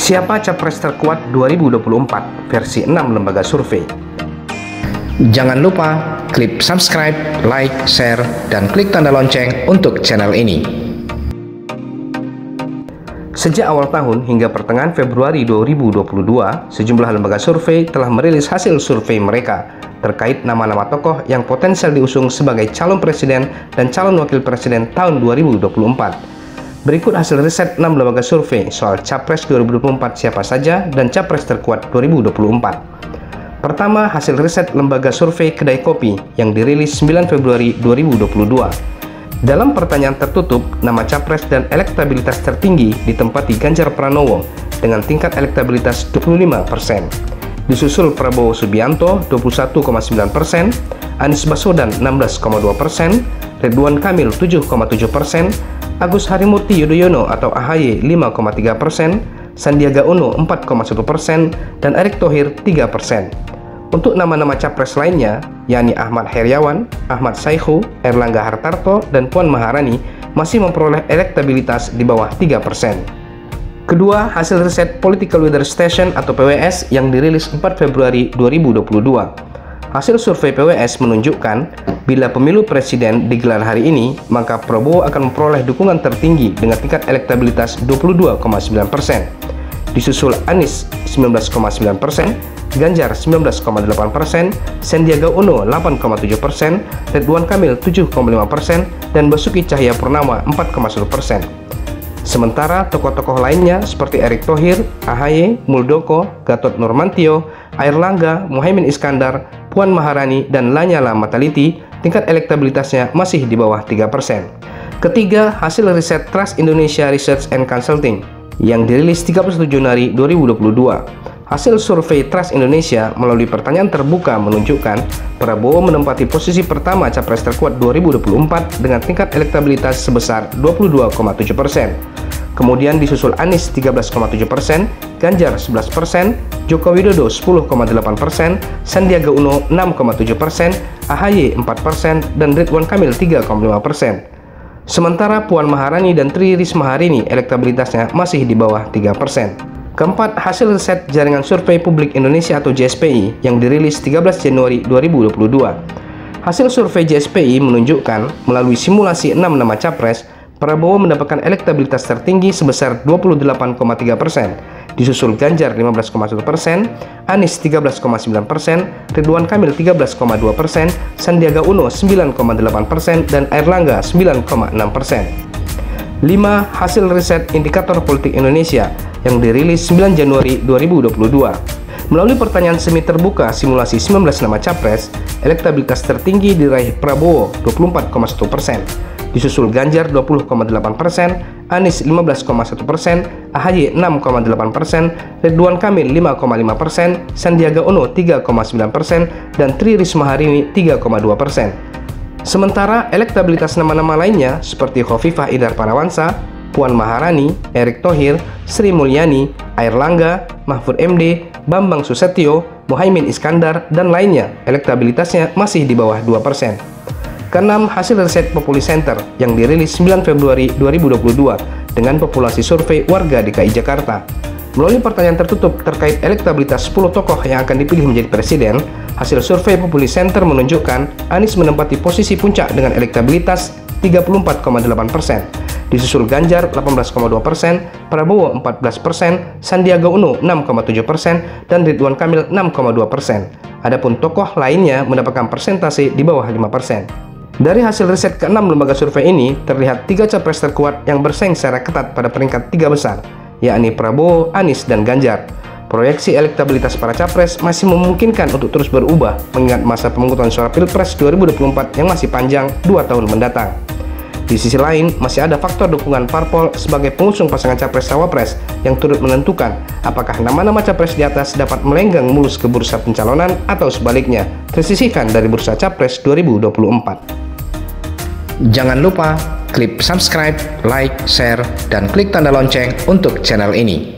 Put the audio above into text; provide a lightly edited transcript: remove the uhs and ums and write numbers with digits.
Siapa Capres terkuat 2024 versi 6 lembaga survei? Jangan lupa klik subscribe, like, share, dan klik tanda lonceng untuk channel ini. Sejak awal tahun hingga pertengahan Februari 2022, sejumlah lembaga survei telah merilis hasil survei mereka terkait nama-nama tokoh yang potensial diusung sebagai calon presiden dan calon wakil presiden tahun 2024. Berikut hasil riset 6 lembaga survei soal Capres 2024 siapa saja dan Capres terkuat 2024. Pertama, hasil riset lembaga survei Kedai Kopi yang dirilis 9 Februari 2022. Dalam pertanyaan tertutup, nama Capres dan elektabilitas tertinggi ditempati Ganjar Pranowo dengan tingkat elektabilitas 25%. Disusul Prabowo Subianto 21,9%, Anies Baswedan 16,2%, Ridwan Kamil 7,7%, Agus Harimurti Yudhoyono atau AHY 5,3%, Sandiaga Uno 4,1%, dan Erick Thohir 3%. Untuk nama-nama capres lainnya, yakni Ahmad Heriawan, Ahmad Saihu, Erlangga Hartarto, dan Puan Maharani masih memperoleh elektabilitas di bawah 3%. Kedua, hasil riset Political Weather Station atau PWS yang dirilis 4 Februari 2022. Hasil survei PWS menunjukkan bila pemilu presiden digelar hari ini, maka Prabowo akan memperoleh dukungan tertinggi dengan tingkat elektabilitas 22,9%. Disusul Anies 19,9%, Ganjar 19,8%, Sandiaga Uno 8,7%, Ridwan Kamil 7,5%, dan Basuki Cahayapurnama 4,1%. Sementara tokoh-tokoh lainnya seperti Erick Thohir, AHY, Muldoko, Gatot Nurmantio, Airlangga, Muhaimin Iskandar, Puan Maharani, dan Lanyala Mataliti tingkat elektabilitasnya masih di bawah 3%. Ketiga, hasil riset Trust Indonesia Research and Consulting yang dirilis 31 Januari 2022. Hasil survei Trust Indonesia melalui pertanyaan terbuka menunjukkan Prabowo menempati posisi pertama Capres terkuat 2024 dengan tingkat elektabilitas sebesar 22,7%. Kemudian disusul Anies 13,7%, Ganjar 11%, Joko Widodo 10,8%, Sandiaga Uno 6,7%, AHY 4%, dan Ridwan Kamil 3,5%. Sementara Puan Maharani dan Tri Risma hari ini elektabilitasnya masih di bawah 3%. Keempat, hasil riset Jaringan Survei Publik Indonesia atau JSPI yang dirilis 13 Januari 2022. Hasil survei JSPI menunjukkan melalui simulasi 6 nama capres, Prabowo mendapatkan elektabilitas tertinggi sebesar 28,3%, disusul Ganjar 15,1%, Anies 13,9%, Ridwan Kamil 13,2%, Sandiaga Uno 9,8%, dan Airlangga 9,6%. 5. Hasil riset Indikator Politik Indonesia yang dirilis 9 Januari 2022. Melalui pertanyaan semi terbuka simulasi 19 nama capres, elektabilitas tertinggi diraih Prabowo 24,1%, disusul Ganjar 20,8%, Anies 15,1%, AHY 6,8%, Ridwan Kamil 5,5%, Sandiaga Uno 3,9%, dan Tri Risma hari ini 3,2%. Sementara elektabilitas nama-nama lainnya seperti Khofifah Indar Parawansa, Puan Maharani, Erick Thohir, Sri Mulyani, Airlangga, Mahfud MD, Bambang Susetio, Muhaimin Iskandar, dan lainnya elektabilitasnya masih di bawah 2%. Keenam, hasil riset Populi Center yang dirilis 9 Februari 2022 dengan populasi survei warga DKI Jakarta. Melalui pertanyaan tertutup terkait elektabilitas 10 tokoh yang akan dipilih menjadi presiden, hasil survei Populi Center menunjukkan Anies menempati posisi puncak dengan elektabilitas 34,8%, disusul Ganjar 18,2%, Prabowo 14%, Sandiaga Uno 6,7%, dan Ridwan Kamil 6,2%. Adapun tokoh lainnya mendapatkan persentase di bawah 5%. Dari hasil riset ke-6 lembaga survei ini, terlihat 3 capres terkuat yang bersaing secara ketat pada peringkat 3 besar, yakni Prabowo, Anies, dan Ganjar. Proyeksi elektabilitas para capres masih memungkinkan untuk terus berubah mengingat masa pemungutan suara Pilpres 2024 yang masih panjang 2 tahun mendatang. Di sisi lain, masih ada faktor dukungan parpol sebagai pengusung pasangan capres-cawapres yang turut menentukan apakah nama-nama capres di atas dapat melenggang mulus ke bursa pencalonan atau sebaliknya tersisihkan dari bursa capres 2024. Jangan lupa klik subscribe, like, share, dan klik tanda lonceng untuk channel ini.